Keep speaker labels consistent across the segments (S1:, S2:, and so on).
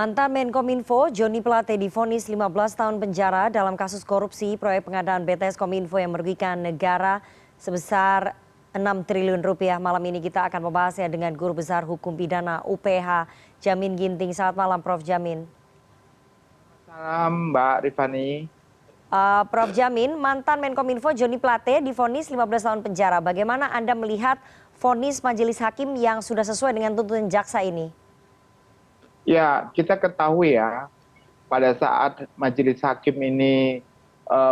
S1: Mantan Menkominfo Joni Plate divonis 15 tahun penjara dalam kasus korupsi proyek pengadaan BTS Kominfo yang merugikan negara sebesar 6 triliun rupiah. Malam ini kita akan membahasnya dengan Guru Besar Hukum Pidana UPH Jamin Ginting. Selamat malam Prof. Jamin.
S2: Salam Mbak Rifani.
S1: Prof. Jamin, mantan Menkominfo Joni Plate divonis 15 tahun penjara. Bagaimana Anda melihat vonis majelis hakim yang sudah sesuai dengan tuntutan jaksa ini?
S2: Ya, kita ketahui ya, pada saat majelis hakim ini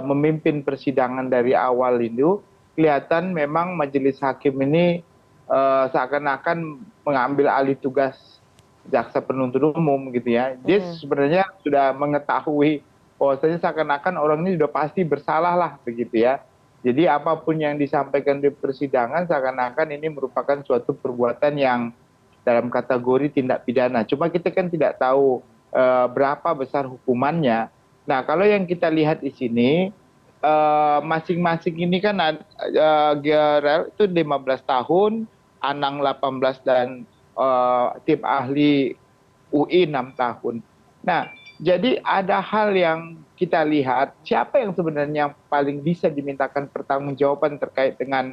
S2: memimpin persidangan dari awal itu, kelihatan memang majelis hakim ini seakan-akan mengambil alih tugas jaksa penuntut umum gitu ya. Dia sebenarnya sudah mengetahui bahwasanya seakan-akan orang ini sudah pasti bersalah lah begitu ya. Jadi apapun yang disampaikan di persidangan seakan-akan ini merupakan suatu perbuatan yang dalam kategori tindak pidana. Cuma kita kan tidak tahu berapa besar hukumannya. Nah, kalau yang kita lihat di sini, masing-masing ini kan GRL itu 15 tahun, Anang 18 dan tim ahli UI 6 tahun. Nah, jadi ada hal yang kita lihat, siapa yang sebenarnya paling bisa dimintakan pertanggungjawaban terkait dengan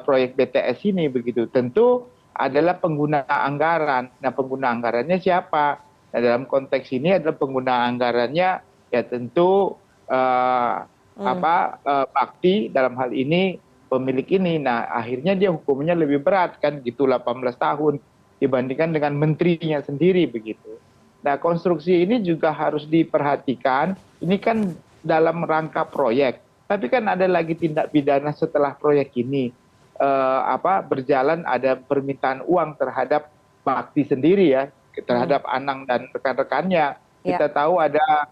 S2: proyek BTS ini begitu. Tentu adalah pengguna anggaran. Nah, pengguna anggarannya siapa? Nah, dalam konteks ini adalah pengguna anggarannya ya tentu Bakti dalam hal ini pemilik ini. Nah, akhirnya dia hukumnya lebih berat kan gitu 18 tahun dibandingkan dengan menterinya sendiri begitu. Nah, konstruksi ini juga harus diperhatikan. Ini kan dalam rangka proyek. Tapi kan ada lagi tindak pidana setelah proyek ini. Berjalan ada permintaan uang terhadap Bakti sendiri ya, terhadap Anang dan rekan-rekannya. Kita tahu ada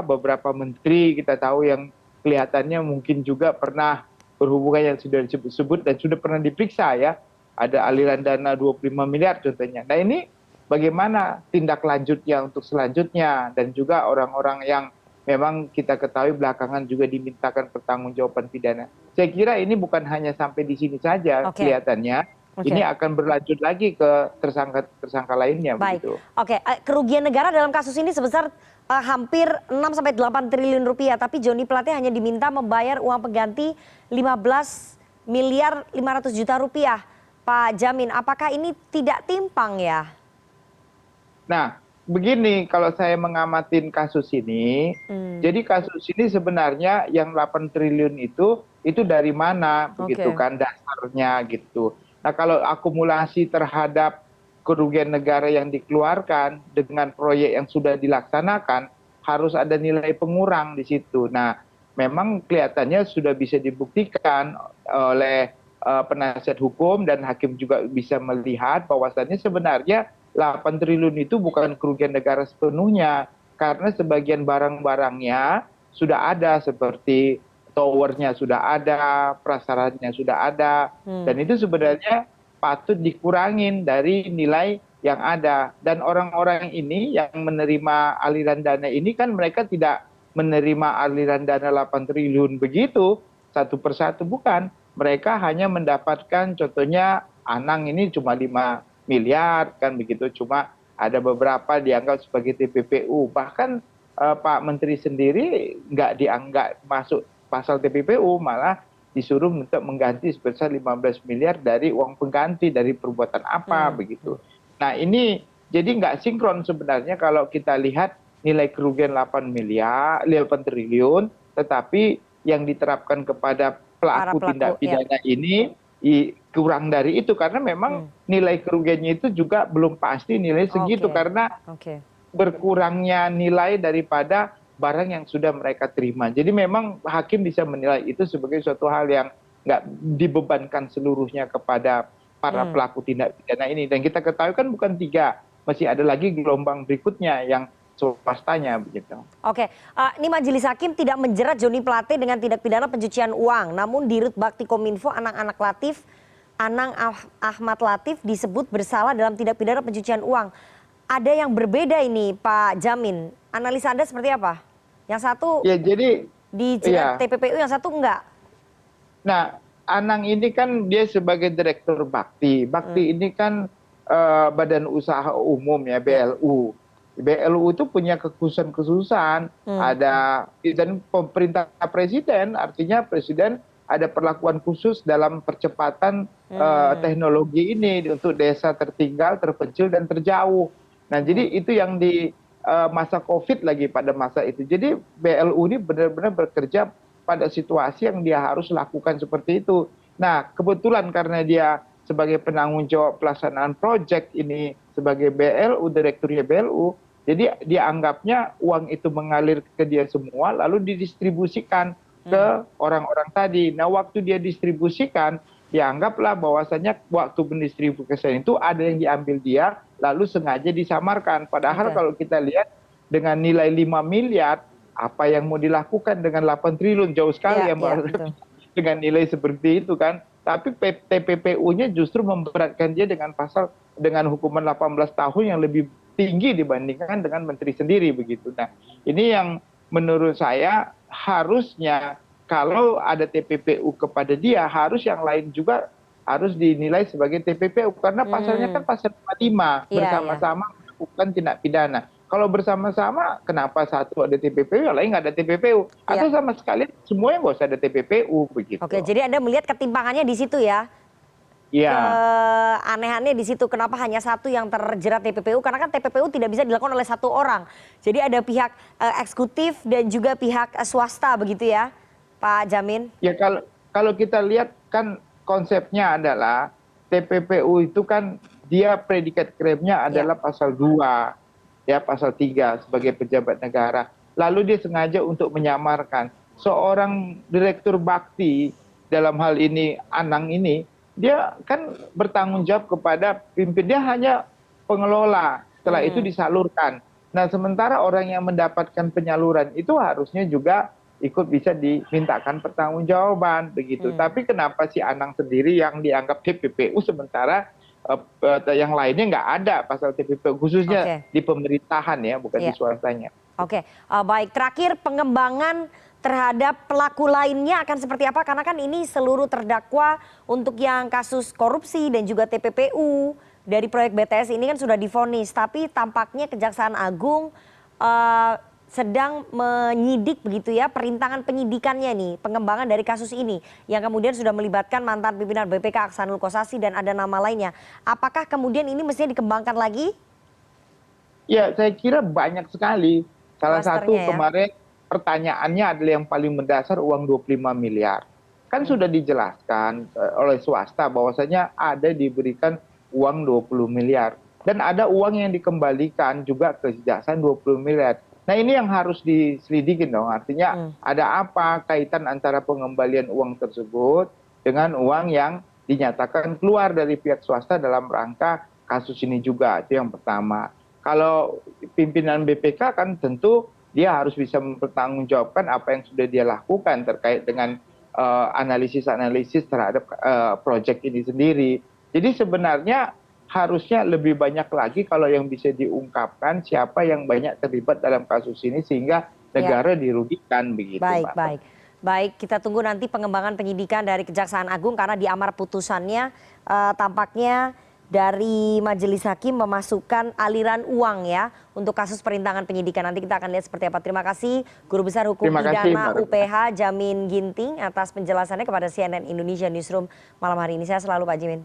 S2: beberapa menteri kita tahu yang kelihatannya mungkin juga pernah berhubungan yang sudah disebut dan sudah pernah diperiksa ya. Ada aliran dana 25 miliar contohnya. Nah, ini bagaimana tindak lanjutnya untuk selanjutnya dan juga orang-orang yang memang kita ketahui belakangan juga dimintakan pertanggungjawaban pidana. Saya kira ini bukan hanya sampai di sini saja kelihatannya. Ini akan berlanjut lagi ke tersangka lainnya.
S1: Baik.
S2: Begitu.
S1: Oke, kerugian negara dalam kasus ini sebesar hampir 6-8 triliun rupiah. Tapi Joni Plate hanya diminta membayar uang pengganti 15 miliar 500 juta rupiah. Pak Jamin, apakah ini tidak timpang ya?
S2: Nah, begini kalau saya mengamatin kasus ini, jadi kasus ini sebenarnya yang 8 triliun itu dari mana begitu kan dasarnya gitu. Nah, kalau akumulasi terhadap kerugian negara yang dikeluarkan dengan proyek yang sudah dilaksanakan harus ada nilai pengurang di situ. Nah, memang kelihatannya sudah bisa dibuktikan oleh penasihat hukum dan hakim juga bisa melihat bahwasannya sebenarnya 8 triliun itu bukan kerugian negara sepenuhnya, karena sebagian barang-barangnya sudah ada seperti towernya sudah ada, prasaratnya sudah ada, dan itu sebenarnya patut dikurangin dari nilai yang ada. Dan orang-orang ini yang menerima aliran dana ini kan mereka tidak menerima aliran dana 8 triliun begitu, satu persatu bukan. Mereka hanya mendapatkan contohnya Anang ini cuma 5 miliar kan begitu, cuma ada beberapa dianggap sebagai TPPU. Bahkan Pak Menteri sendiri nggak dianggap masuk pasal TPPU, malah disuruh untuk mengganti sebesar 15 miliar dari uang pengganti dari perbuatan apa begitu. Nah, ini jadi nggak sinkron sebenarnya kalau kita lihat nilai kerugian 8 triliun, tetapi yang diterapkan kepada pelaku tindak pidana ini kurang dari itu, karena memang nilai kerugiannya itu juga belum pasti nilai segitu karena berkurangnya nilai daripada barang yang sudah mereka terima. Jadi memang hakim bisa menilai itu sebagai suatu hal yang nggak dibebankan seluruhnya kepada para pelaku tindak pidana ini. Dan kita ketahui kan bukan 3, masih ada lagi gelombang berikutnya yang swastanya begitu.
S1: Oke, ini majelis hakim tidak menjerat Joni Plate dengan tindak pidana pencucian uang. Namun di Rut Bakti Kominfo Anang Ahmad Latif disebut bersalah dalam tindak pidana pencucian uang. Ada yang berbeda ini Pak Jamin. Analisa Anda seperti apa? Yang satu
S2: ya, jadi
S1: dijerat TPPU, yang satu enggak.
S2: Nah, Anang ini kan dia sebagai direktur Bakti. Bakti ini kan Badan Usaha Umum ya, BLU. BLU itu punya kekhususan-kekhususan, ada dan pemerintah presiden, artinya presiden ada perlakuan khusus dalam percepatan teknologi ini untuk desa tertinggal, terpencil dan terjauh. Nah, jadi itu yang di masa Covid lagi pada masa itu. Jadi BLU ini benar-benar bekerja pada situasi yang dia harus lakukan seperti itu. Nah, kebetulan karena dia sebagai penanggung jawab pelaksanaan proyek ini sebagai BLU, direkturnya BLU, jadi dianggapnya uang itu mengalir ke dia semua lalu didistribusikan ke orang-orang tadi. Nah, waktu dia distribusikan, dianggaplah bahwasanya waktu mendistribusikan itu ada yang diambil dia lalu sengaja disamarkan. Padahal kalau kita lihat dengan nilai 5 miliar, apa yang mau dilakukan dengan 8 triliun? Jauh sekali ya, Mbak. Dengan nilai seperti itu kan. Tapi TPPU-nya justru memberatkan dia dengan dengan hukuman 18 tahun yang lebih tinggi dibandingkan dengan menteri sendiri begitu. Nah, ini yang menurut saya harusnya kalau ada TPPU kepada dia, harus yang lain juga harus dinilai sebagai TPPU karena pasalnya kan pasal 55 bersama-sama melakukan tindak pidana. Kalau bersama-sama, kenapa satu ada TPPU, yang lain nggak ada TPPU? Atau sama sekali semuanya nggak usah ada TPPU begitu.
S1: Oke, jadi Anda melihat ketimpangannya di situ ya?
S2: Iya.
S1: Keanehannya di situ, kenapa hanya satu yang terjerat TPPU? Karena kan TPPU tidak bisa dilakukan oleh satu orang. Jadi ada pihak eksekutif dan juga pihak swasta begitu ya, Pak Jamin?
S2: Ya kalau kita lihat kan konsepnya adalah TPPU itu kan dia predikat krimnya adalah pasal 2. Ya, pasal 3 sebagai pejabat negara. Lalu dia sengaja untuk menyamarkan seorang direktur bakti dalam hal ini Anang ini, dia kan bertanggung jawab kepada dia hanya pengelola, setelah itu disalurkan. Nah, sementara orang yang mendapatkan penyaluran itu harusnya juga ikut bisa dimintakan pertanggungjawaban begitu. Tapi kenapa si Anang sendiri yang dianggap TPPU sementara yang lainnya nggak ada pasal TPPU, khususnya di pemerintahan ya, bukan di swastanya.
S1: Oke, baik. Terakhir, pengembangan terhadap pelaku lainnya akan seperti apa? Karena kan ini seluruh terdakwa untuk yang kasus korupsi dan juga TPPU dari proyek BTS ini kan sudah divonis, tapi tampaknya Kejaksaan Agung sedang menyidik begitu ya, perintangan penyidikannya nih, pengembangan dari kasus ini yang kemudian sudah melibatkan mantan pimpinan BPK Aksanul Kossasi dan ada nama lainnya. Apakah kemudian ini mestinya dikembangkan lagi?
S2: Ya, saya kira banyak sekali. Salah satu
S1: ya?
S2: kemarin pertanyaannya adalah yang paling mendasar uang 25 miliar. Kan sudah dijelaskan oleh swasta bahwasanya ada diberikan uang 20 miliar. Dan ada uang yang dikembalikan juga ke kejaksaan 20 miliar. Nah, ini yang harus diselidikin dong. Artinya ada apa kaitan antara pengembalian uang tersebut dengan uang yang dinyatakan keluar dari pihak swasta dalam rangka kasus ini juga. Itu yang pertama. Kalau pimpinan BPK kan tentu dia harus bisa mempertanggungjawabkan apa yang sudah dia lakukan terkait dengan analisis-analisis terhadap proyek ini sendiri. Jadi sebenarnya harusnya lebih banyak lagi kalau yang bisa diungkapkan siapa yang banyak terlibat dalam kasus ini sehingga negara dirugikan begitu.
S1: Baik, kita tunggu nanti pengembangan penyidikan dari Kejaksaan Agung karena di amar putusannya tampaknya dari Majelis Hakim memasukkan aliran uang ya untuk kasus perintangan penyidikan. Nanti kita akan lihat seperti apa. Terima kasih Guru Besar Hukum Pidana UPH Jamin Ginting atas penjelasannya kepada CNN Indonesia Newsroom malam hari ini. Saya selalu Pak Jamin.